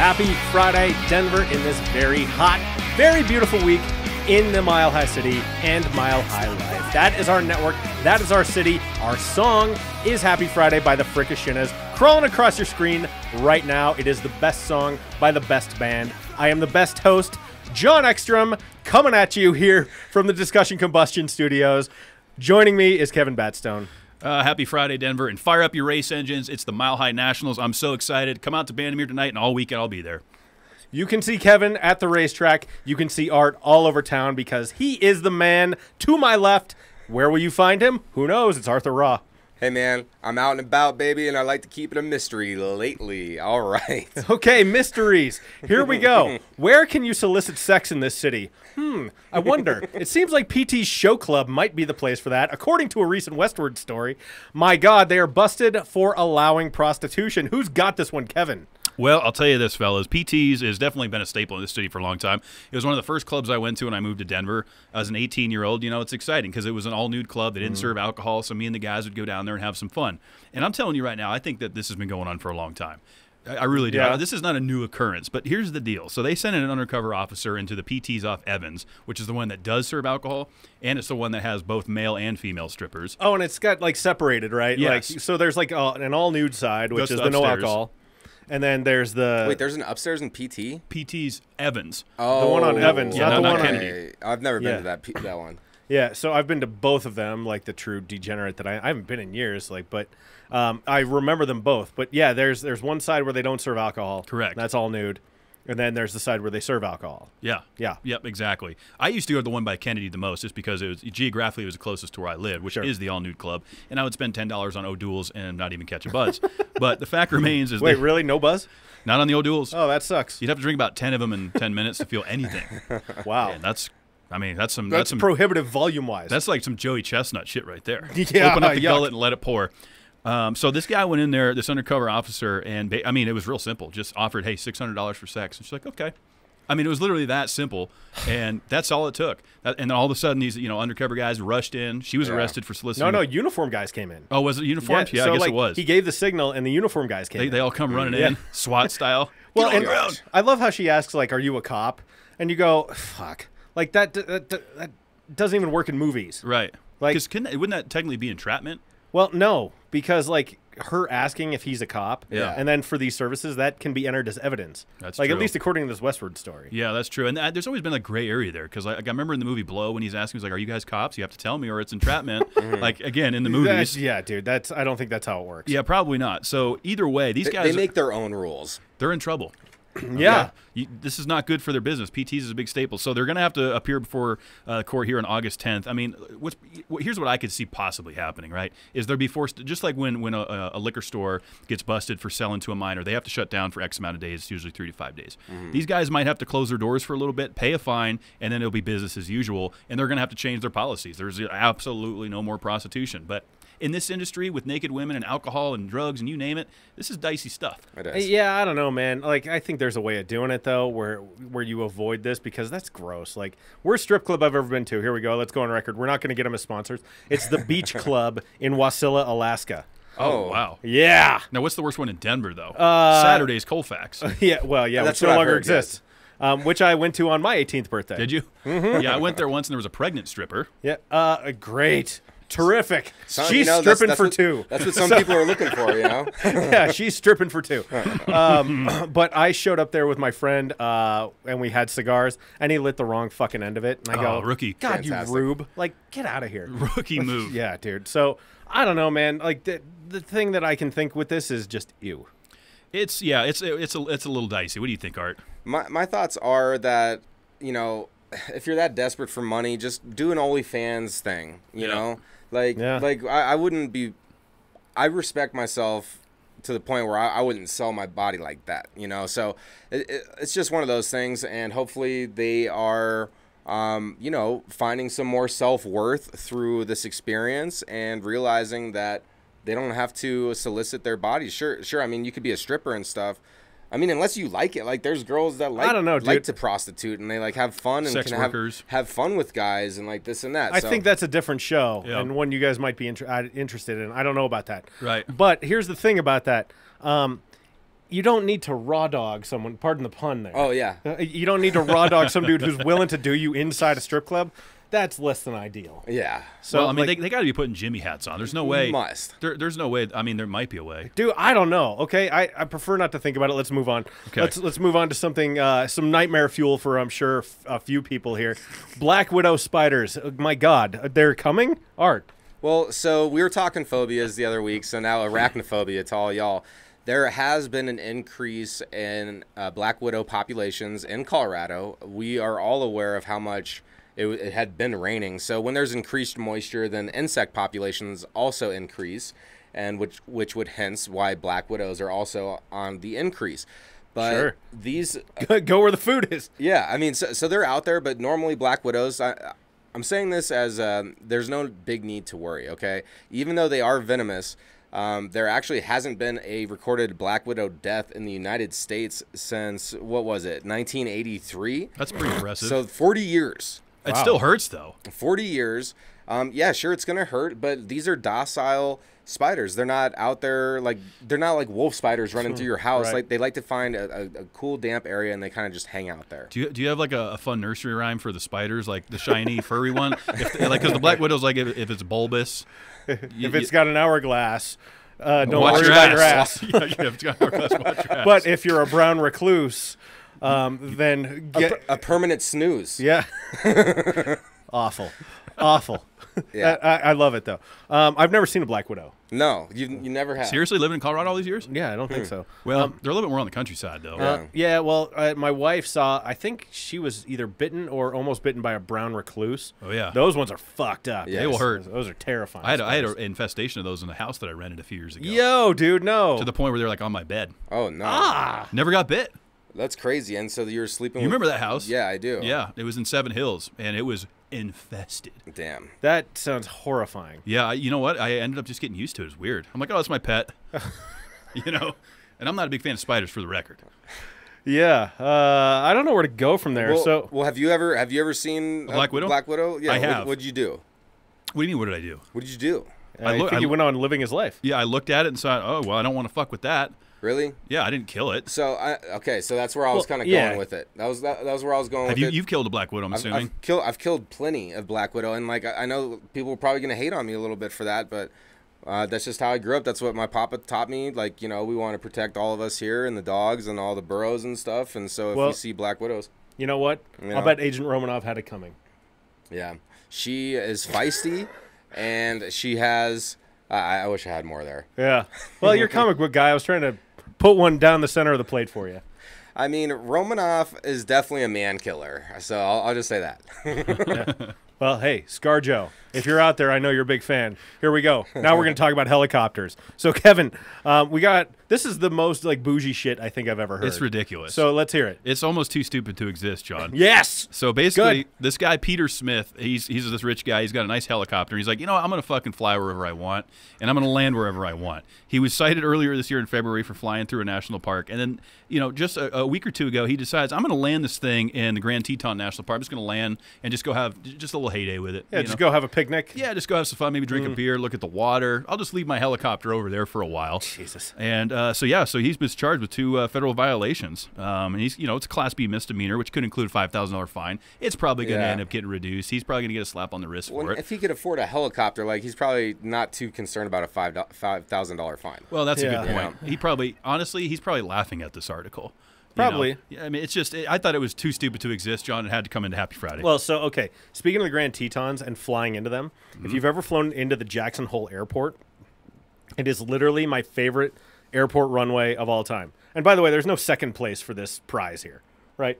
Happy Friday, Denver, in this very hot, very beautiful week in the Mile High City and Mile High Life. That is our network. That is our city. Our song is Happy Friday by the Fricashinas. Crawling across your screen right now. It is the best song by the best band. I am the best host, John Ekstrom, coming at you here from the Discussion Combustion Studios. Joining me is Kevin Batstone. Happy Friday, Denver, and fire up your race engines. It's the Mile High Nationals. I'm so excited. Come out to Bandamere tonight, and all weekend I'll be there. You can see Kevin at the racetrack. You can see Art all over town because he is the man to my left. Where will you find him? Who knows? It's Arthur Raw. Hey, man, I'm out and about, baby, and I like to keep it a mystery lately. All right. Okay, mysteries. Here we go. Where can you solicit sex in this city? I wonder. It seems like PT's Showclub might be the place for that. According to a recent Westward story, my God, they are busted for allowing prostitution. Who's got this one, Kevin? Well, I'll tell you this, fellas. PT's has definitely been a staple in this city for a long time. It was one of the first clubs I went to when I moved to Denver. As an 18-year-old, you know, it's exciting because it was an all-nude club. They didn't serve alcohol, so me and the guys would go down there and have some fun. And I'm telling you right now, I think that this has been going on for a long time. I really do. Yeah. This is not a new occurrence, but here's the deal. So they sent an undercover officer into the PT's off Evans, which is the one that does serve alcohol, and it's the one that has both male and female strippers. Oh, and it's got, like, separated, right? Yes. Like, so there's, like, an all-nude side, which Just is the no upstairs. alcohol. And then there's the... Wait, there's an upstairs in PT? PT's Evans. Oh, The one on Evans, not the one on Kennedy. I've never been Yeah. to that one. Yeah, so I've been to both of them, like the true degenerate that I haven't been in years, like, but I remember them both. But yeah, there's one side where they don't serve alcohol. Correct. That's all nude. And then there's the side where they serve alcohol. Yeah. Yeah. Yep, exactly. I used to go to the one by Kennedy the most just because it was geographically it was the closest to where I lived, which Sure. is the all-nude club. And I would spend $10 on O'Doul's and not even catch a buzz. But the fact remains is Wait, really? No buzz? not on the O'Doul's. Oh, that sucks. You'd have to drink about 10 of them in 10 minutes to feel anything. Wow. And that's some prohibitive volume-wise. that's like some Joey Chestnut shit right there. Yeah, Open up the yuck. gullet and let it pour. So this guy went in there, this undercover officer, and it was real simple. Just offered, hey, $600 for sex. And she's like, okay. I mean, it was literally that simple, and that's all it took. And then all of a sudden, these undercover guys rushed in. She was arrested for soliciting. No, uniform guys came in. Oh, was it uniformed? Yeah, so, I guess like, it was. He gave the signal, and the uniform guys came in. They all come running Yeah. in, SWAT style. Well, Get on and the ground. I love how she asks, like, are you a cop? And you go, fuck. Like, that doesn't even work in movies. Right. Like- Because wouldn't that technically be entrapment? Well, no, because, like, her asking if he's a cop, Yeah. and then for these services, that can be entered as evidence. That's like, true. at least according to this Westward story. Yeah, that's true. And there's always been a gray area there because I remember in the movie Blow when he's asking, he's like, are you guys cops? You have to tell me or it's entrapment. Like, again, in the movies. Yeah, dude, I don't think that's how it works. Yeah, probably not. So either way, these guys, They make their own rules. they're in trouble. Yeah. This is not good for their business. PT's is a big staple. So they're going to have to appear before court here on August 10th. I mean, here's what I could see possibly happening, right, is they'll be forced to, just like when a liquor store gets busted for selling to a minor, they have to shut down for X amount of days, usually 3 to 5 days. These guys might have to close their doors for a little bit, pay a fine, and then it'll be business as usual, and they're going to have to change their policies. There's absolutely no more prostitution. But in this industry with naked women and alcohol and drugs and you name it, this is dicey stuff. It is. Yeah, I don't know, man. Like, I think there's a way of doing it, though, where you avoid this, because that's gross. Like, worst strip club I've ever been to. Here we go. Let's go on record. We're not going to get them as sponsors. It's the Beach Club in Wasilla, Alaska. Oh, wow. Yeah. Now, what's the worst one in Denver, though? Saturday's Colfax. Yeah, well, yeah, That's which what no I've longer heard, exists. Which I went to on my 18th birthday. Did you? Yeah, I went there once and there was a pregnant stripper. Yeah. Great. Terrific. So, She's that's stripping for what, two. That's what some people are looking for, you know? Yeah, she's stripping for two. But I showed up there with my friend, and we had cigars, and he lit the wrong fucking end of it. And I go, rookie. God, Fantastic. you rube. Like, get out of here. Rookie move. Yeah, dude. So, I don't know, man. Like, the thing that I can think with this is just ew. It's a little dicey. What do you think, Art? My thoughts are that, you know, if you're that desperate for money, just do an OnlyFans thing, you know? Like, I wouldn't be... I respect myself to the point where I wouldn't sell my body like that, you know? So it's just one of those things, and hopefully they are, you know, finding some more self-worth through this experience and realizing that they don't have to solicit their bodies. Sure. I mean, you could be a stripper and stuff. I mean, unless you like it. Like, there's girls that I don't know, like dude. to prostitute, and they, like, have fun and Sex can workers. have fun with guys and, like, this and that. I think that's a different show, Yeah. and one you guys might be interested in. I don't know about that. Right. But here's the thing about that. you don't need to raw dog someone. Pardon the pun there. Oh, yeah. You don't need to raw dog some dude who's willing to do you inside a strip club. That's less than ideal. Yeah. So well, I mean, they got to be putting Jimmy hats on. There's no way. Must. There's no way. I mean, there might be a way. Dude, I don't know. Okay, I prefer not to think about it. Let's move on. Okay. Let's move on to something, some nightmare fuel for, I'm sure, a few people here. Black Widow spiders. My God, they're coming? Art. Well, so we were talking phobias the other week, so now arachnophobia to all y'all. There has been an increase in black widow populations in Colorado. We are all aware of how much it had been raining. So when there's increased moisture, then insect populations also increase, and which would hence why black widows are also on the increase. But sure. These go where the food is. Yeah, I mean, so they're out there, but normally black widows. I'm saying this as there's no big need to worry. Okay, even though they are venomous. There actually hasn't been a recorded black widow death in the United States since, what was it, 1983? That's pretty impressive. So 40 years. It still hurts, though. 40 years. Yeah, sure, it's going to hurt, but these are docile spiders. They're not out there, they're not like wolf spiders running through your house. Right. Like they like to find a cool, damp area, and they kind of just hang out there. Do you have like a fun nursery rhyme for the spiders, like the shiny, furry one? Because the black widow's like if it's bulbous. If it's got an hourglass, don't watch worry your about your ass. ass. Yeah, if it's got an hourglass, watch your ass. But if you're a brown recluse, then get A permanent snooze. yeah. Awful. Yeah. I love it though. I've never seen a black widow. No, you never have. Seriously, living in Colorado all these years? Yeah, I don't think so. Well, they're a little bit more on the countryside, though. My wife saw, I think she was either bitten or almost bitten by a brown recluse. Oh, yeah. Those ones are fucked up. Yeah. They will hurt. Those are terrifying. I had an infestation of those in the house that I rented a few years ago. Yo, dude, no. To the point where they're like on my bed. Oh, no. Never got bit. That's crazy. And so you were sleeping You remember that house? Yeah, I do. Yeah, it was in Seven Hills, and it was infested. Damn. That sounds horrifying. Yeah, you know what? I ended up just getting used to it. It was weird. I'm like, oh, it's my pet. You know? And I'm not a big fan of spiders, for the record. Yeah, I don't know where to go from there. Well, have you ever seen a Black Widow? Black Widow? Yeah, I have. What'd you do? What do you mean, what did I do? What did you do? I think he went on living his life. Yeah, I looked at it and saw, oh, well, I don't want to fuck with that. Really? Yeah, I didn't kill it. So so that's where I was kind of going with it. That was where I was going with it. You've killed a Black Widow, I'm assuming? I've killed plenty of Black Widow, and I know people are probably gonna hate on me a little bit for that, but that's just how I grew up. That's what my papa taught me. We want to protect all of us here and the dogs and all the burrows and stuff. And so if you see Black Widows, you know what? I'll bet Agent Romanov had it coming. Yeah, she is feisty, and she has. I wish I had more there. Yeah. Well, you're a comic book guy. I was trying to put one down the center of the plate for you. I mean, Romanoff is definitely a man killer, so I'll just say that. Yeah. Well, hey, ScarJo, if you're out there, I know you're a big fan. Here we go. Now we're going to talk about helicopters. So, Kevin, this is the most bougie shit I think I've ever heard. It's ridiculous. So let's hear it. It's almost too stupid to exist, John. Yes. So basically, this guy, Peter Smith, he's this rich guy. He's got a nice helicopter. He's like, I'm going to fucking fly wherever I want, and I'm going to land wherever I want. He was cited earlier this year in February for flying through a national park. And then, just a week or two ago, he decides, I'm going to land this thing in the Grand Teton National Park. I'm just going to land and just go have just a little heyday with it. Yeah, just go have a picnic. Yeah, just go have some fun, maybe drink a beer, look at the water. I'll just leave my helicopter over there for a while. Jesus. And so he's been charged with 2 federal violations. And he's, it's a Class B misdemeanor, which could include a $5,000 fine. It's probably going to end up getting reduced. He's probably going to get a slap on the wrist for it. If he could afford a helicopter, he's probably not too concerned about a $5,000 fine. Well, that's a good point. He probably, honestly, he's probably laughing at this article. Probably. I mean, it's just, I thought it was too stupid to exist, John. It had to come into Happy Friday. Well, so, okay. Speaking of the Grand Tetons and flying into them, if you've ever flown into the Jackson Hole Airport, it is literally my favorite airport runway of all time. And by the way, there's no second place for this prize here, right?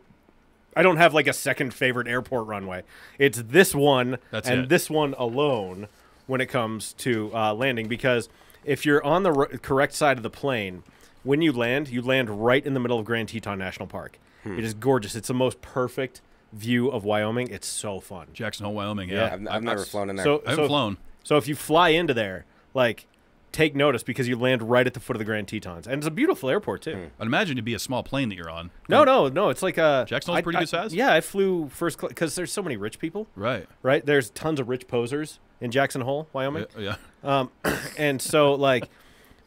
I don't have a second favorite airport runway. It's this one this one alone when it comes to landing, because if you're on the correct side of the plane, when you land right in the middle of Grand Teton National Park. It is gorgeous. It's the most perfect view of Wyoming. It's so fun. Jackson Hole, Wyoming, yeah. I've never flown in there. I haven't flown. So if you fly into there, take notice, because you land right at the foot of the Grand Tetons. And it's a beautiful airport, too. I'd imagine it'd be a small plane that you're on. No. It's like a... Jackson Hole's pretty good size? Yeah, I flew first class, because there's so many rich people. Right. Right? There's tons of rich posers in Jackson Hole, Wyoming. Yeah. And so,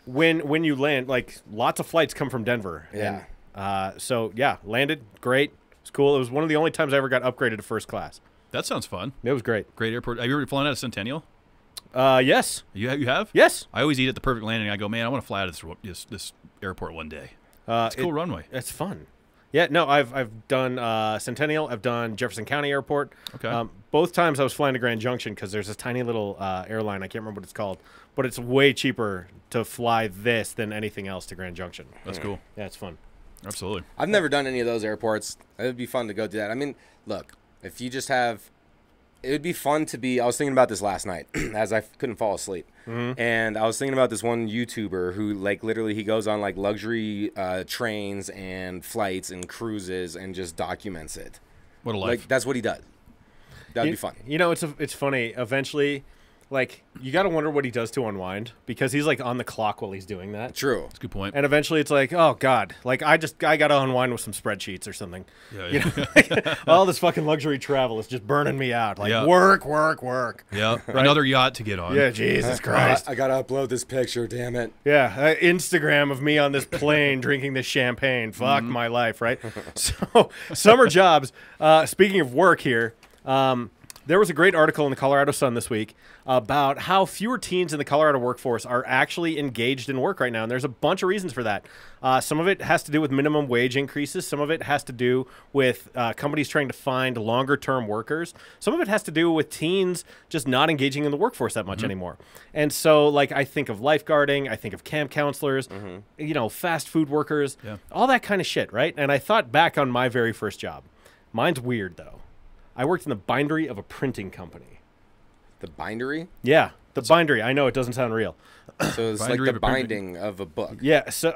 when you land, like lots of flights come from Denver. Yeah. And, so yeah, landed great. It's cool. It was one of the only times I ever got upgraded to first class. That sounds fun. It was great. Great airport. Have you ever flown out of Centennial? Yes. You have? Yes. I always eat at the perfect landing. I go, man, I want to fly out of this airport one day. It's a cool runway. It's fun. Yeah, no, I've done Centennial. I've done Jefferson County Airport. Okay. Both times I was flying to Grand Junction because there's this tiny little airline. I can't remember what it's called, but it's way cheaper to fly this than anything else to Grand Junction. That's cool. Yeah, it's fun. Absolutely. I've never done any of those airports. It would be fun to go do that. I mean, look, if you just have, it would be fun to be. I was thinking about this last night as I couldn't fall asleep, and I was thinking about this one YouTuber who, like, literally he goes on like luxury trains and flights and cruises and just documents it. What a life! Like that's what he does. That'd be fun. You know, it's funny. Eventually, like you got to wonder what he does to unwind because he's like on the clock while he's doing that. True. That's a good point. And eventually, it's like, oh god, like I got to unwind with some spreadsheets or something. Yeah. You know? All this fucking luxury travel is just burning me out. Like work. Yeah. Right? Another yacht to get on. Yeah, Jesus Christ. I gotta upload this picture. Damn it. Yeah, Instagram of me on this plane drinking this champagne. Fuck my life, right? So, summer jobs. Speaking of work here, there was a great article in the Colorado Sun this week about how fewer teens in the Colorado workforce are actually engaged in work right now, and there's a bunch of reasons for that. Some of it has to do with minimum wage increases. Some of it has to do with companies trying to find longer-term workers. Some of it has to do with teens just not engaging in the workforce that much anymore. And so, like, I think of lifeguarding, I think of camp counselors, you know, fast food workers, all that kind of shit, right? And I thought back on my very first job. Mine's weird, though. I worked in the bindery of a printing company. The bindery? Yeah, the bindery. I know it doesn't sound real. So it's like the binding of a book. Yeah, so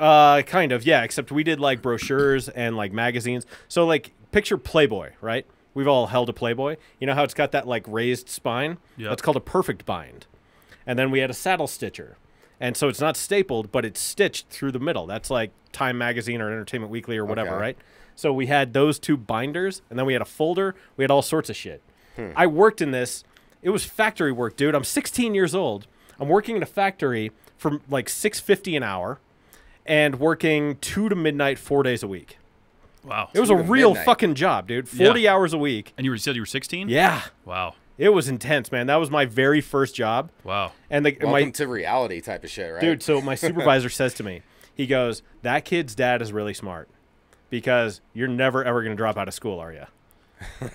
kind of, yeah, except we did like brochures and like magazines. So like picture Playboy, right? We've all held a Playboy. You know how it's got that like raised spine? Yeah. That's called a perfect bind. And then we had a saddle stitcher. And so it's not stapled, but it's stitched through the middle. That's like Time Magazine or Entertainment Weekly or whatever, right? So we had those two binders, and then we had a folder. We had all sorts of shit. I worked in this. It was factory work, dude. I'm 16 years old. I'm working in a factory for like $6.50 an hour and working 2 to midnight 4 days a week. Wow. It was a real fucking job, dude. 40 hours a week. And you said you were 16? Yeah. Wow. It was intense, man. That was my very first job. Wow. And welcome to reality type of shit, right? Dude, so my supervisor says to me, he goes, that kid's dad is really smart because you're never, ever going to drop out of school, are you?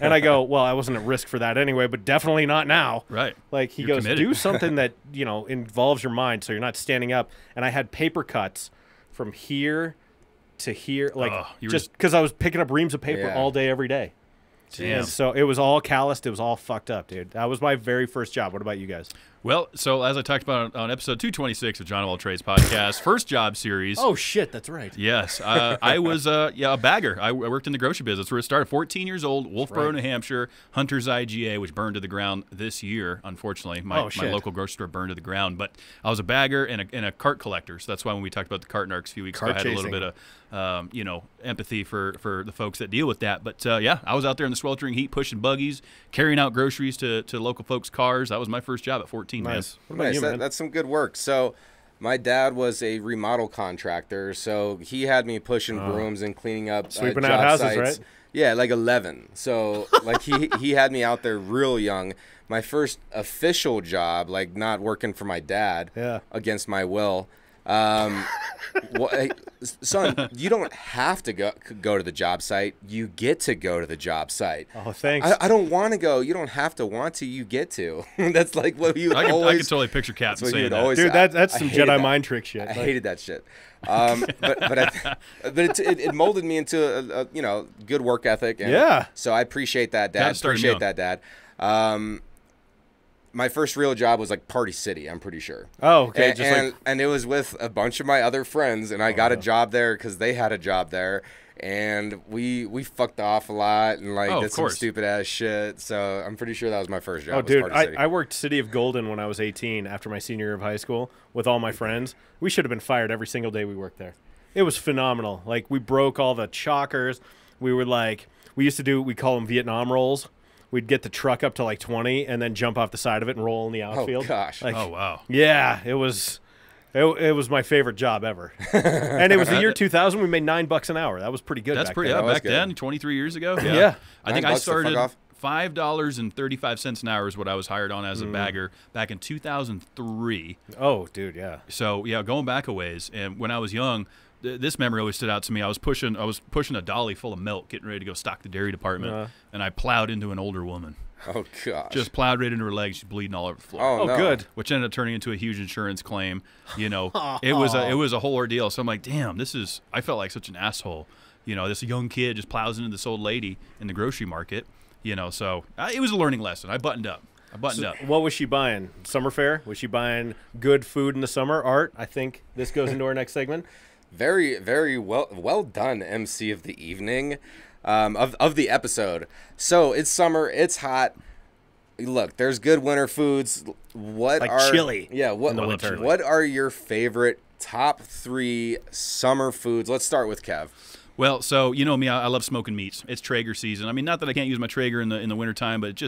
And I go, well, I wasn't at risk for that anyway, but definitely not now. Right. Like, he goes, do something that, you know, involves your mind so you're not standing up. And I had paper cuts from here to here, like, just because I was picking up reams of paper all day, every day. Damn. And so it was all calloused. It was all fucked up, dude. That was my very first job. What about you guys? Well, so as I talked about on episode 226 of John of All Trades podcast, first job series. Oh, shit, that's right. Yes. I was a bagger. I worked in the grocery business where it started 14 years old, Wolfboro, New Hampshire, Hunter's IGA, which burned to the ground this year, unfortunately. My local grocery store burned to the ground. But I was a bagger and a cart collector. So that's why when we talked about the cart narcs a few weeks ago, I had a little bit of empathy for the folks that deal with that. But, I was out there in the sweltering heat pushing buggies, carrying out groceries to local folks' cars. That was my first job at 14. Nice. What about you, man? That's some good work. So my dad was a remodel contractor, so he had me pushing brooms and cleaning up sweeping job out houses, sites. right? Yeah, like 11. So like he had me out there real young. My first official job, like not working for my dad against my will. Son, you don't have to go to the job site. You get to go to the job site. Oh, thanks. I don't want to go. You don't have to want to. You get to. That's like what you I always. I can totally picture Captain saying that. Always, dude, that's some Jedi mind trick shit. I hated that shit. But it molded me into a good work ethic. And so I appreciate that, Dad. Appreciate that, Dad. My first real job was like Party City, I'm pretty sure. Oh, okay. And it was with a bunch of my other friends, and I got a job there because they had a job there, and we fucked off a lot and did some stupid ass shit. So I'm pretty sure that was my first job. Oh, dude, I worked City of Golden when I was 18 after my senior year of high school with all my friends. We should have been fired every single day we worked there. It was phenomenal. Like, we broke all the chalkers. We call them Vietnam rolls. We'd get the truck up to like 20 and then jump off the side of it and roll in the outfield. Oh, gosh. Oh, wow. Yeah, it was It was my favorite job ever. And it was the year 2000. We made $9 an hour. That was pretty good. That's back pretty then. back then, 23 years ago. Yeah. Yeah. I think I started $5.35 an hour is what I was hired on as a bagger back in 2003. Oh, dude, yeah. So yeah, going back a ways, and when I was young, this memory always stood out to me. I was pushing a dolly full of milk, getting ready to go stock the dairy department, and I plowed into an older woman. Oh gosh! Just plowed right into her leg. She's bleeding all over the floor. Oh, no. Good. Which ended up turning into a huge insurance claim. You know, it was a whole ordeal. So I'm like, damn, I felt like such an asshole. You know, this young kid just plows into this old lady in the grocery market. You know, so it was a learning lesson. I buttoned up. What was she buying? Summer fare? Was she buying good food in the summer? Art? I think this goes into our next segment. Very, very well done, MC of the evening, of the episode. So it's summer, it's hot. Look, there's good winter foods. What are chili? Yeah, in the winter. What are your favorite top 3 summer foods? Let's start with Kev. Well, so you know me, I love smoking meats. It's Traeger season. I mean, not that I can't use my Traeger in the wintertime, but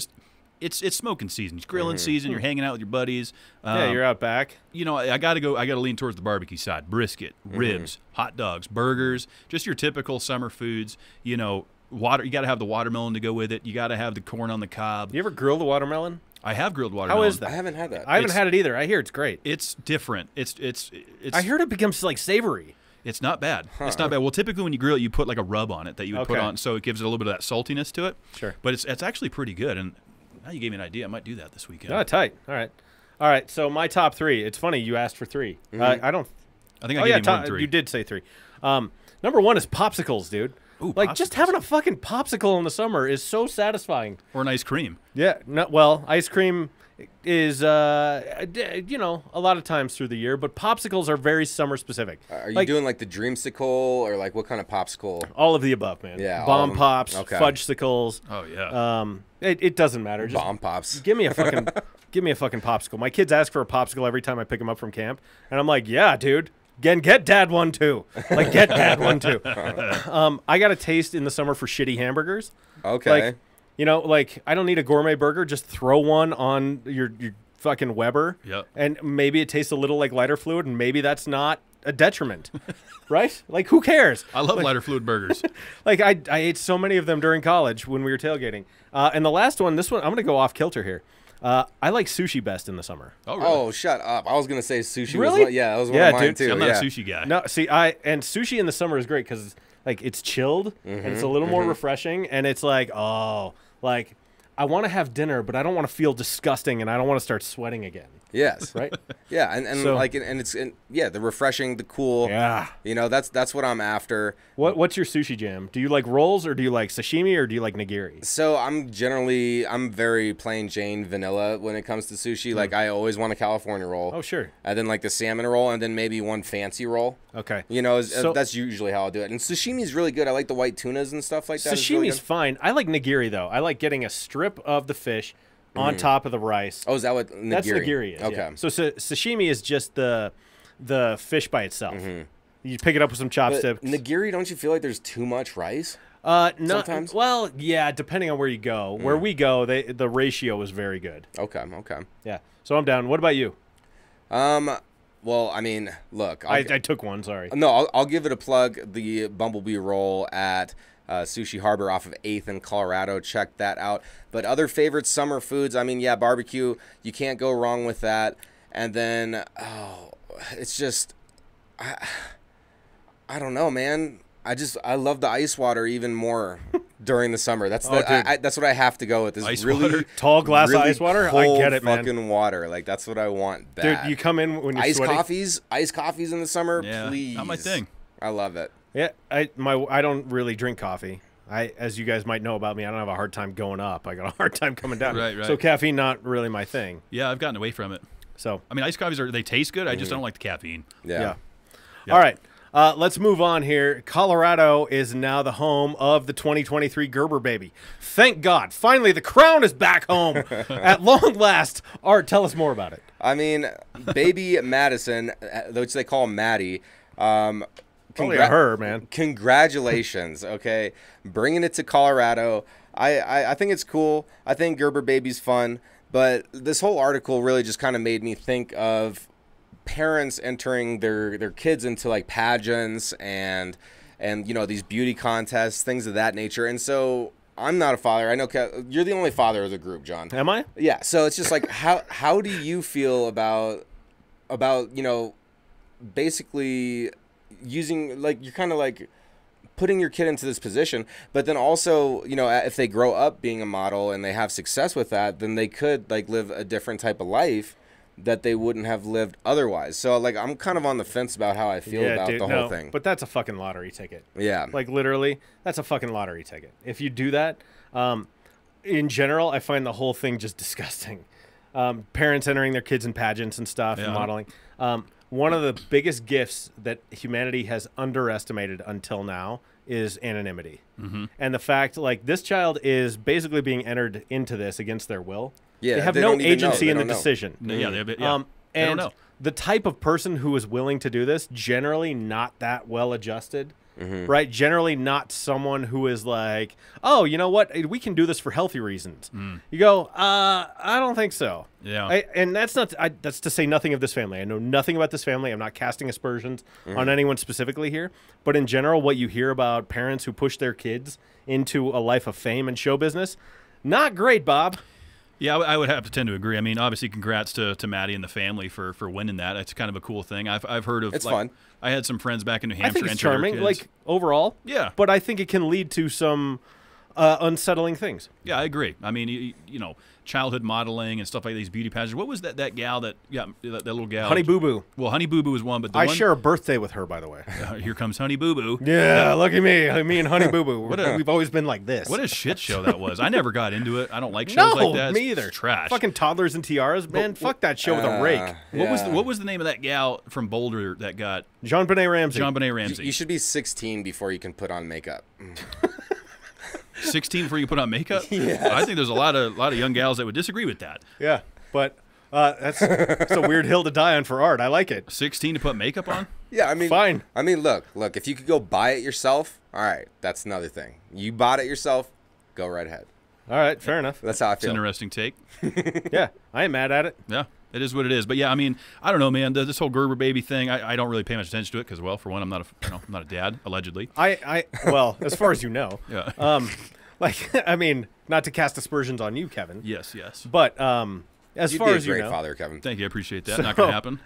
it's smoking season. It's grilling season. You're hanging out with your buddies. Yeah, you're out back. You know, I gotta lean towards the barbecue side. Brisket, ribs, hot dogs, burgers, just your typical summer foods. You know, water. You gotta have the watermelon to go with it. You gotta have the corn on the cob. You ever grill the watermelon? I have grilled watermelon. How is that? I haven't had that. I haven't had it either. I hear it's great. It's different. It's I heard it becomes like savory. It's not bad. It's not bad. Well, typically when you grill it, you put like a rub on it that you would put on, so it gives it a little bit of that saltiness to it. Sure. But it's actually pretty good. And now you gave me an idea. I might do that this weekend. Oh, tight. All right. So my top 3. It's funny you asked for 3. I don't. I think I gave you more than 3. You did say 3. Number 1 is popsicles, dude. Ooh, like just having a fucking popsicle in the summer is so satisfying. Or an ice cream. Yeah. Ice cream is you know, a lot of times through the year, but popsicles are very summer specific. Are you doing like the dreamsicle or like what kind of popsicle? All of the above, man. Yeah, Bomb pops, okay. fudgesicles. Oh yeah. It doesn't matter. Just Bomb pops. give me a fucking popsicle. My kids ask for a popsicle every time I pick them up from camp, and I'm like, yeah, dude. Get dad one too. Like get dad one too. I got a taste in the summer for shitty hamburgers. Okay. Like, you know, like I don't need a gourmet burger. Just throw one on your fucking Weber. Yep. And maybe it tastes a little like lighter fluid, and maybe that's not a detriment, right? Like who cares? I love lighter fluid burgers. Like I ate so many of them during college when we were tailgating. And the last one, this one, I'm gonna go off kilter here. I like sushi best in the summer. Oh, really? Oh, shut up! I was gonna say sushi. Really? That was one of mine dude. too. I'm not a sushi guy. No, see, and sushi in the summer is great because like it's chilled and it's a little more refreshing, and it's like like I want to have dinner, but I don't want to feel disgusting, and I don't want to start sweating again. Yes. Right. Yeah, and So- like and it's the refreshing, the cool. Yeah. You know, that's what I'm after. What's your sushi jam? Do you like rolls or do you like sashimi or do you like nigiri? So I'm very plain Jane vanilla when it comes to sushi. Like I always want a California roll. Oh, sure. And then like the salmon roll, and then maybe one fancy roll. Okay. You know, So- that's usually how I'll do it. And sashimi's really good. I like the white tunas and stuff like that. It's really Sashimi's good. fine. I like nigiri though. I like getting a strip of the fish on top of the rice. Oh, is that what nigiri? That's nigiri. Okay. Yeah. So sashimi is just the fish by itself. You pick it up with some But chopsticks. nigiri, don't you feel like there's too much rice? No, sometimes? well, yeah, depending on where you go. Where we go, the ratio is very good. Okay. Yeah. So I'm down. What about you? Well, I mean, look. I took one. Sorry. No, I'll give it a plug. The Bumblebee roll at Sushi Harbor off of 8th in Colorado. Check that out. But other favorite summer foods, I mean, yeah, barbecue. You can't go wrong with that. And then, it's just, I don't know, man. I love the ice water even more during the summer. That's that's what I have to go with. Is Ice really water? Tall glass of really ice water? I cold get it, man. Fucking water. Like that's what I want Dude, bad. you come in when you're Iced sweaty. iced coffees in the summer, Yeah, please. not my thing. I love it. Yeah, I don't really drink coffee. As you guys might know about me, I don't have a hard time going up. I got a hard time coming down. Right. So caffeine not really my thing. Yeah, I've gotten away from it. So I mean, iced coffees they taste good. I just don't like the caffeine. Yeah. All right. Let's move on here. Colorado is now the home of the 2023 Gerber Baby. Thank God. Finally, the crown is back home. At long last. Art, tell us more about it. I mean, baby Madison, which they call Maddie. Probably a her, man. Congratulations, okay? Bringing it to Colorado. I think it's cool. I think Gerber Baby's fun. But this whole article really just kind of made me think of parents entering their kids into like pageants and these beauty contests, things of that nature. And so I'm not a father. I know you're the only father of the group, John. Am I? Yeah. So it's just like how do you feel about basically using, like, you're kind of like putting your kid into this position, but then also, if they grow up being a model and they have success with that, then they could like live a different type of life that they wouldn't have lived otherwise. So like I'm kind of on the fence about how I feel about the whole thing. But that's a fucking lottery ticket. Yeah. Like literally, that's a fucking lottery ticket. If you do that, in general, I find the whole thing just disgusting. Parents entering their kids in pageants and stuff and modeling. One of the biggest gifts that humanity has underestimated until now is anonymity. And the fact, like, this child is basically being entered into this against their will. Yeah, they have no agency in the decision. Yeah, they don't know. The type of person who is willing to do this, generally not that well adjusted, right? Generally not someone who is like, oh, you know what? We can do this for healthy reasons. You go, I don't think so. Yeah. And that's that's to say nothing of this family. I know nothing about this family. I'm not casting aspersions on anyone specifically here. But in general, what you hear about parents who push their kids into a life of fame and show business, not great, Bob. Yeah, I would have to tend to agree. I mean, obviously, congrats to Maddie and the family for winning that. It's kind of a cool thing. I've heard of. It's fun. I had some friends back in New Hampshire. I think it's charming, like overall. Yeah, but I think it can lead to some unsettling things. Yeah, I agree. I mean, childhood modeling and stuff like these beauty pageants. What was that gal that little gal? Honey Boo Boo. Well, Honey Boo Boo was one, but I share a birthday with her, by the way. Here comes Honey Boo Boo. Yeah, look at me. Me and Honey Boo Boo. We've always been like this. What a shit show that was. I never got into it. I don't like shows like that. Me either. It's trash. Fucking toddlers and tiaras, man. Fuck that show with a rake. What was the name of that gal from Boulder that got JonBenet Ramsey? JonBenet Ramsey. You should be 16 before you can put on makeup. 16 before you put on makeup? Yes. I think there's a lot of young gals that would disagree with that. Yeah, but that's a weird hill to die on for art. I like it. 16 to put makeup on? Yeah, I mean, fine. I mean, look, if you could go buy it yourself, all right, that's another thing. You bought it yourself, go right ahead. All right, fair enough. That's how I It's feel. an interesting take. Yeah, I ain't mad at it. Yeah, it is what it is. But yeah, I mean, I don't know, man. This whole Gerber Baby thing, I don't really pay much attention to it because, well, for one, I'm not a dad, allegedly. Well, as far as you know. Yeah. I mean, not to cast aspersions on you, Kevin. Yes. But as You'd far be a as you great know, father, Kevin. Thank you. I appreciate that. Not going to happen.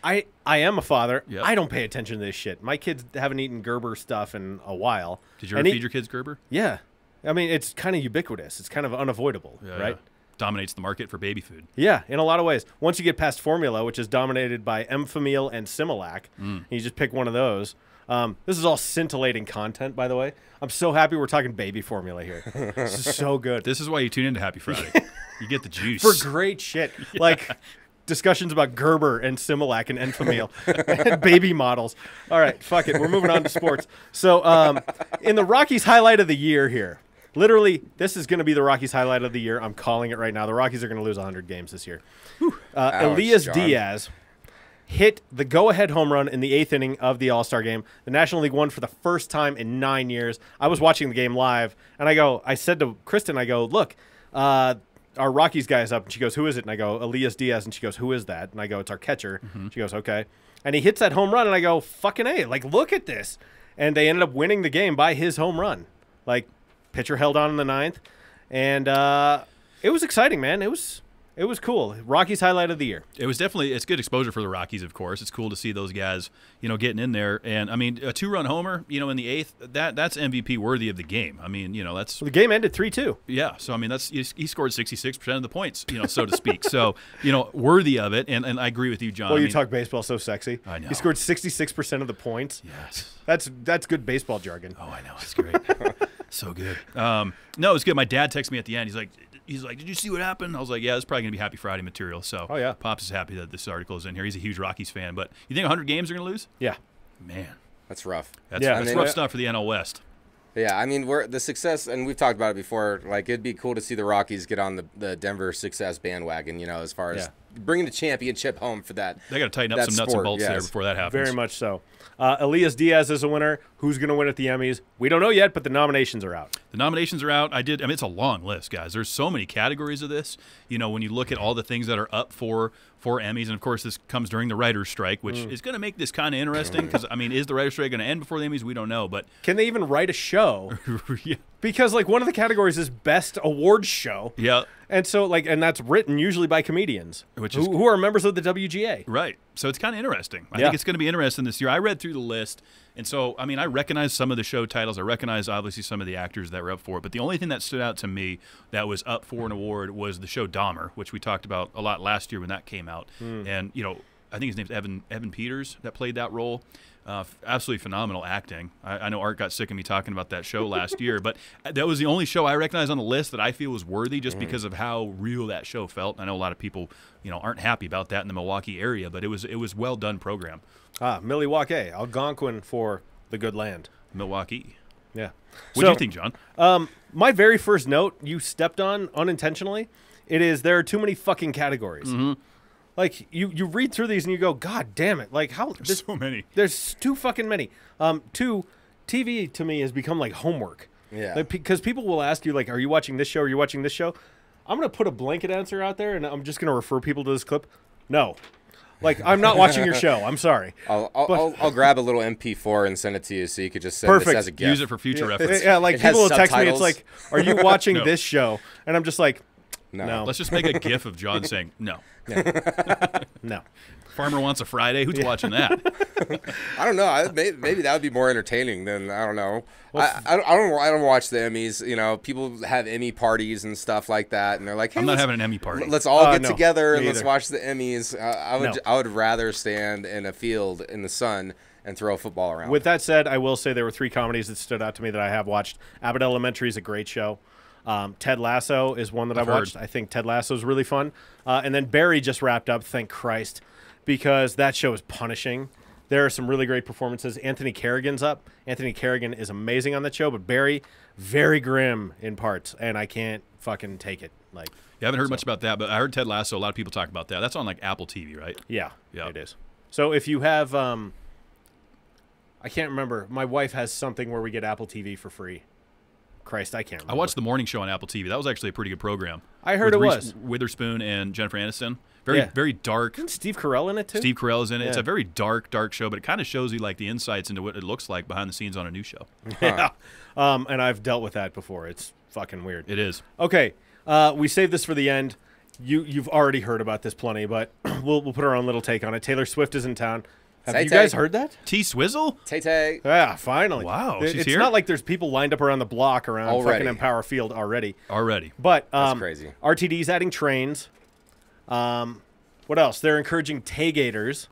I am a father. Yep. I don't pay attention to this shit. My kids haven't eaten Gerber stuff in a while. Did you ever feed your kids Gerber? Yeah. I mean, it's kind of ubiquitous. It's kind of unavoidable, right? Yeah. Dominates the market for baby food. Yeah, in a lot of ways. Once you get past formula, which is dominated by Enfamil and Similac, and you just pick one of those. This is all scintillating content, by the way. I'm so happy we're talking baby formula here. This is so good. This is why you tune into Happy Friday. You get the juice. For great shit. Yeah. Like discussions about Gerber and Similac and Enfamil and baby models. All right, fuck it. We're moving on to sports. So in the Rockies highlight of the year here, literally, this is going to be the Rockies highlight of the year. I'm calling it right now. The Rockies are going to lose 100 games this year. Elias Diaz hit the go-ahead home run in the 8th inning of the All-Star game. The National League won for the first time in 9 years. I was watching the game live, and I said to Kristen, look, our Rockies guy is up. And she goes, who is it? And I go, Elias Diaz. And she goes, who is that? And I go, it's our catcher. She goes, okay. And he hits that home run, and I go, fucking A, like, look at this. And they ended up winning the game by his home run. Like, pitcher held on in the 9th. And it was exciting, man. It was cool. Rockies highlight of the year. It's good exposure for the Rockies, of course. It's cool to see those guys, getting in there. And I mean, a 2-run homer, in the 8th, that's MVP worthy of the game. I mean, that's the game ended 3-2. Yeah. So I mean, he scored 66% of the points, so to speak. So, worthy of it. And I agree with you, John. Well, you talk baseball so sexy. I know. He scored 66% of the points. Yes. That's good baseball jargon. Oh, I know. It's great. So good. No, it was good. My dad texted me at the end. He's like, did you see what happened? I was like, yeah, it's probably going to be Happy Friday material. So, oh, yeah. Pops is happy that this article is in here. He's a huge Rockies fan. But you think 100 games are going to lose? Yeah. Man. That's rough. That's rough stuff for the NL West. Yeah, I mean, the success, and we've talked about it before, like, it'd be cool to see the Rockies get on the Denver success bandwagon, as far as bringing the championship home for that. They got to tighten up some nuts and bolts there before that happens. Very much so. Elias Diaz is a winner. Who's going to win at the Emmys? We don't know yet, but the nominations are out. The nominations are out. I mean, it's a long list, guys. There's so many categories of this. You know, when you look at all the things that are up for Emmys, and of course this comes during the writer's strike, which is going to make this kind of interesting because, I mean, is the writer's strike going to end before the Emmys? We don't know. But can they even write a show? Yeah. Because, like, one of the categories is Best Awards Show. Yeah. And so, like, and that's written usually by comedians who are members of the WGA. Right. So it's kind of interesting. I think it's going to be interesting this year. I read through the list, and so, I mean, I recognize some of the show titles. I recognize, obviously, some of the actors that were up for it. But the only thing that stood out to me that was up for an award was the show Dahmer, which we talked about a lot last year when that came out. And, you know, I think his name's Evan Peters that played that role. Absolutely phenomenal acting. I know Art got sick of me talking about that show last year, but that was the only show I recognized on the list that I feel was worthy just because of how real that show felt. I know a lot of people, you know, aren't happy about that in the Milwaukee area, but it was well done program. Milwaukee, Algonquin for the good land. Milwaukee. Yeah. What do you think, John? My very first note you stepped on unintentionally. It is there are too many fucking categories. Like, you read through these and you go, God damn it. Like, how? There's so many. There's too fucking many. TV to me has become like homework. Yeah. Like, because people will ask you, like, are you watching this show? Are you watching this show? I'm going to put a blanket answer out there, and I'm just going to refer people to this clip. No. Like, I'm not watching your show. I'm sorry. I'll grab a little MP4 and send it to you so you could just send this as a gift. Use it for future reference. Yeah, like, people will text me. It's like, are you watching No. this show? And I'm just like, no. Let's just make a gif of John saying no. No. Farmer Wants a Friday. Who's watching that? I don't know. Maybe that would be more entertaining than, I don't know. I don't watch the Emmys. You know, people have Emmy parties and stuff like that, and they're like, hey, I'm not having an Emmy party. Let's all get together and Me let's either. watch the Emmys. I would rather stand in a field in the sun and throw a football around. With that said, I will say there were 3 comedies that stood out to me that I have watched. Abbott Elementary is a great show. Ted Lasso is one that I've watched. I think Ted Lasso is really fun. And then Barry just wrapped up, thank Christ, because that show is punishing. There are some really great performances. Anthony Carrigan's up. Anthony Carrigan is amazing on that show, but Barry, very grim in parts, and I can't fucking take it. Like, I haven't heard much about that, but I heard Ted Lasso. A lot of people talk about that. That's on like Apple TV, right? Yeah, it is. So if you have, I can't remember. My wife has something where we get Apple TV for free. Christ, I can't remember. I watched the morning show on Apple TV. That was actually a pretty good program. I heard with it Reese was. Witherspoon and Jennifer Aniston. Very dark. Isn't Steve Carell in it too? Steve Carell is in it. Yeah. It's a very dark show, but it kind of shows you like the insights into what it looks like behind the scenes on a new show. Yeah. And I've dealt with that before. It's fucking weird. It is. Okay. We saved this for the end. You've already heard about this plenty, but we'll put our own little take on it. Taylor Swift is in town. Have you guys heard that? T-Swizzle? Tay-Tay. Yeah, finally. Wow, It's she's here? not like there's people lined up around the block around fucking Empower Field already. But that's crazy. RTD's adding trains. What else? They're encouraging tailgaters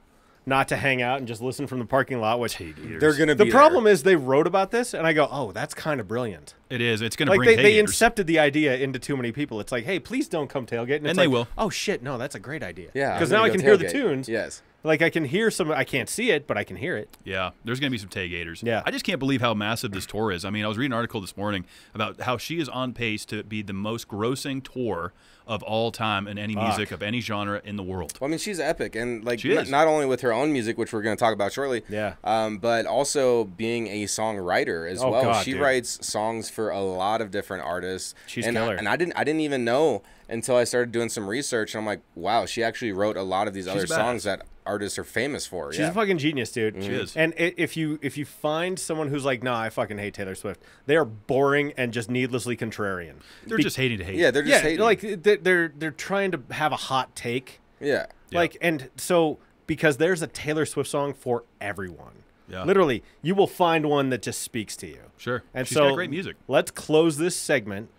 not to hang out and just listen from the parking lot. Which they're going to be The problem is they wrote about this, and I go, oh, that's kind of brilliant. It is. It's going to Like bring they tailgaters. incepted the idea into too many people. It's like, hey, please don't come tailgate. And it's they like, will. Oh, shit, no, that's a great idea. Yeah. Because I'm now I gonna can go hear the tailgate. tunes. Yes. Like I can hear some. I can't see it, but I can hear it. Yeah, there's going to be some tailgaters. Yeah. I just can't believe how massive this tour is. I mean, I was reading an article this morning about how she is on pace to be the most grossing tour of all time in any music of any genre in the world. Well, I mean, she's epic, and like She is. not only with her own music, which we're going to talk about shortly, but also being a songwriter as well. God, she dude. writes songs for a lot of different artists. She's and killer. And I didn't even know until I started doing some research, and I'm like, wow, she actually wrote a lot of these other badass. songs that artists are famous for. She's a fucking genius, dude. She is. And if you find someone who's like, nah, I fucking hate Taylor Swift, they are boring and just needlessly contrarian. They're just hating to hate. Yeah, they're just hating. like they're trying to have a hot take. Yeah. Like, and so because there's a Taylor Swift song for everyone. Yeah. Literally, you will find one that just speaks to you. Sure. And She's so got great music. Let's close this segment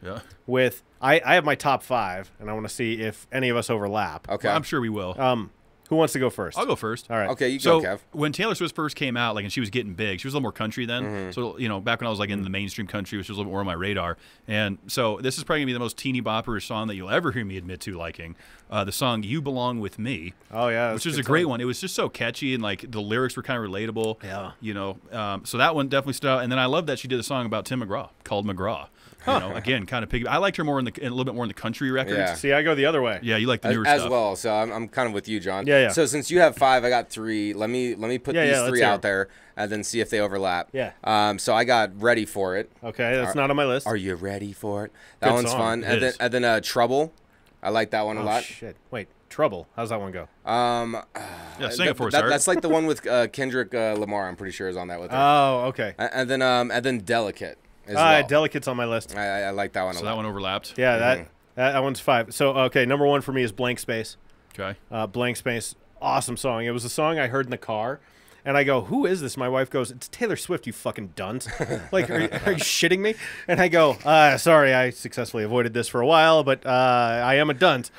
with I have my top 5, and I want to see if any of us overlap. Okay. Well, I'm sure we will. Who wants to go first? I'll go first. All right. Okay, you So go, Kev. when Taylor Swift first came out, like, and she was getting big, she was a little more country then. So, you know, back when I was like in the mainstream country, which was a little bit more on my radar. And so this is probably gonna be the most teeny bopper song that you'll ever hear me admit to liking. The song "You Belong with Me." Oh yeah, which is a great one. It was just so catchy, and like the lyrics were kind of relatable. Yeah. You know, so that one definitely stood out. And then I love that she did a song about Tim McGraw called McGraw. You know, again, kind of pig. I liked her more in a little bit more in the country records. Yeah. See, I go the other way. Yeah, you like the newer as stuff well. So I'm kind of with you, John. Yeah. So since you have 5, I got 3. Let me put these let's 3 hear 'em. out there and then see if they overlap. Yeah. So I got Ready for It. Okay, that's not on my list. Are you ready for it? That Good one's song. fun. It And then Trouble. I like that one a lot. Shit. Wait, Trouble. How's that one go? Yeah, sing it for us, Art. That's like the one with Kendrick Lamar. I'm pretty sure is on that with her. Oh, okay. And then Delicate as well. Delicate's on my list. I like that one a So lot. that one overlapped. Yeah, that one's 5. So okay, number 1 for me is Blank Space. Okay. Blank Space, awesome song. It was a song I heard in the car, and I go, "Who is this?" My wife goes, "It's Taylor Swift, you fucking dunce." Like, are you shitting me? And I go, "Sorry, I successfully avoided this for a while, but I am a dunce."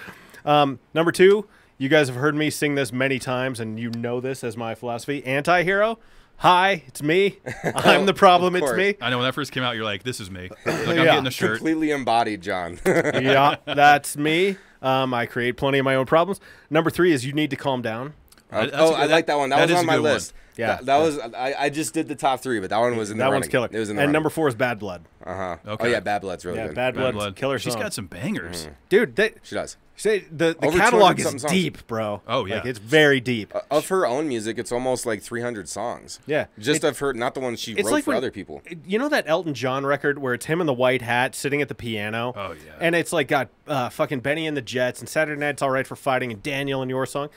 Number 2, you guys have heard me sing this many times, and you know this as my philosophy. Anti-hero. Hi, it's me. I'm the problem. It's course. me. I know when that first came out, you're like, "This is me." Like, I'm getting the shirt. Completely embodied, John. Yeah, that's me. I create plenty of my own problems. Number 3 is You Need to Calm Down. I like that one. That was is on a my good one. list. Yeah. That was. I just did the top 3, but that one was in the That running. one's killer. It was in the and running. number 4 is Bad Blood. Okay. Okay. Oh yeah, Bad Blood's really Yeah, good. Bad Blood's Blood. killer She's song. got some bangers. Dude, She does. the Over catalog 200 is something songs. deep, bro. Oh, yeah. Like, it's very deep. Of her own music, it's almost like 300 songs. Yeah. Just of her, not the ones she It's wrote like for when- other people. You know that Elton John record where it's him in the white hat sitting at the piano? Oh, yeah. And it's like got fucking Benny and the Jets and Saturday Night's All Right for Fighting and Daniel and Your Song.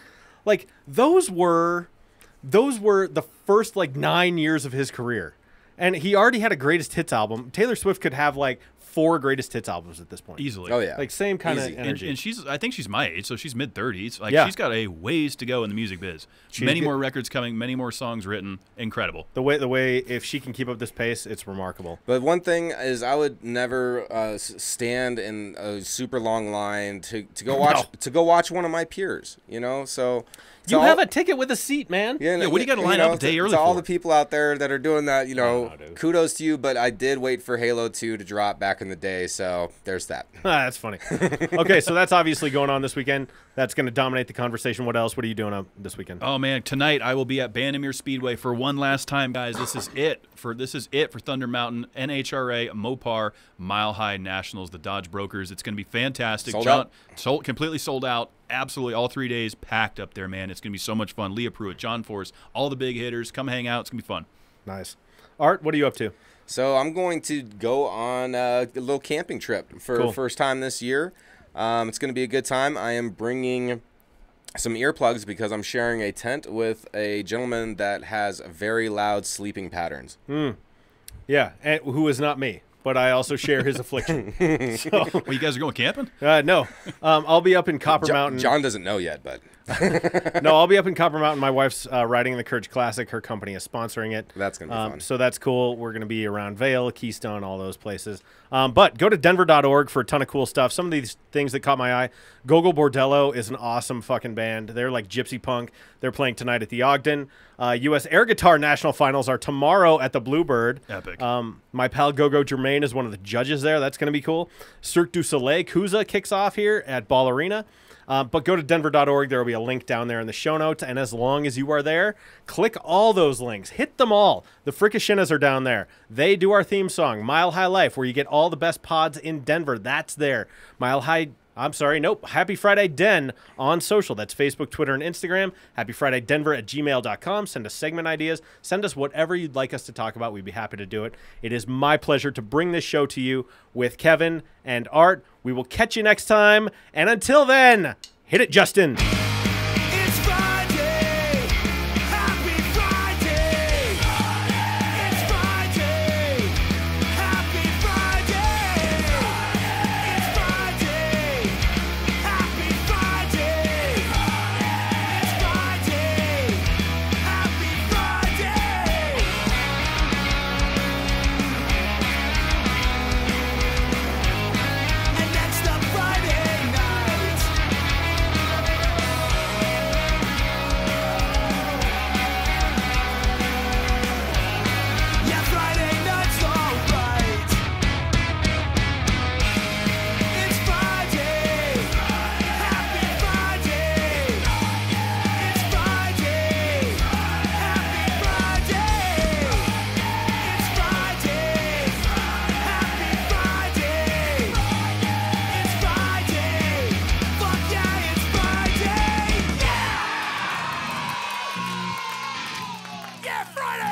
Like, those were the first like 9 years of his career. And he already had a greatest hits album. Taylor Swift could have like 4 greatest hits albums at this point. Easily. Oh yeah. Like same kind of Easy. energy. And I think she's my age, so she's mid-30s. Like, Yeah. she's got a ways to go in the music biz. Many more records coming, many more songs written. Incredible. the way if she can keep up this pace, it's remarkable. But one thing is, I would never stand in a super long line to go watch one of my peers. You know, so You have a ticket with a seat, man. Yeah, what do you gotta line up a day early to all for? the people out there that are doing that, you know, dude. kudos to you. But I did wait for Halo 2 to drop back in the day, so there's that. That's funny. Okay, so that's obviously going on this weekend. That's going to dominate the conversation. What else? What are you doing this weekend? Oh man, tonight I will be at Bandimere Speedway for one last time, guys. This is it for Thunder Mountain, NHRA, Mopar, Mile High Nationals, the Dodge Brokers. It's going to be fantastic. Completely sold out. Absolutely, all 3 days packed up there, man. It's going to be so much fun. Leah Pruitt, John Force, all the big hitters. Come hang out. It's going to be fun. Nice. Art, what are you up to? So I'm going to go on a little camping trip for first time this year. It's going to be a good time. I am bringing some earplugs because I'm sharing a tent with a gentleman that has very loud sleeping patterns. Yeah, and who is not me, but I also share his affliction. So, Well, you guys are going camping? no, I'll be up in Copper Mountain. John doesn't know yet, but No, I'll be up in Copper Mountain. My wife's riding in the Courage Classic. Her company is sponsoring it. That's going to be fun. So that's cool. We're going to be around Vail, Keystone, all those places. But go to denver.org for a ton of cool stuff. Some of these things that caught my eye. Gogol Bordello is an awesome fucking band. They're like gypsy punk. They're playing tonight at the Ogden. U.S. Air Guitar National Finals are tomorrow at the Bluebird. Epic. My pal Gogo Germain is one of the judges there. That's going to be cool. Cirque du Soleil Kuza kicks off here at Ball Arena. But go to denver.org. There will be a link down there in the show notes. And as long as you are there, click all those links. Hit them all. The Fricashinas are down there. They do our theme song, Mile High Life, where you get all the best pods in Denver. That's there. Happy Friday Den on social. That's Facebook, Twitter, and Instagram. HappyFridayDenver@gmail.com. Send us segment ideas. Send us whatever you'd like us to talk about. We'd be happy to do it. It is my pleasure to bring this show to you with Kevin and Art. We will catch you next time. And until then, hit it, Justin. It's Friday. Happy Friday. It's Friday. Happy Friday. It's Friday. Happy Friday. It's Friday. Happy Friday. And next up Friday night. Yeah, Friday!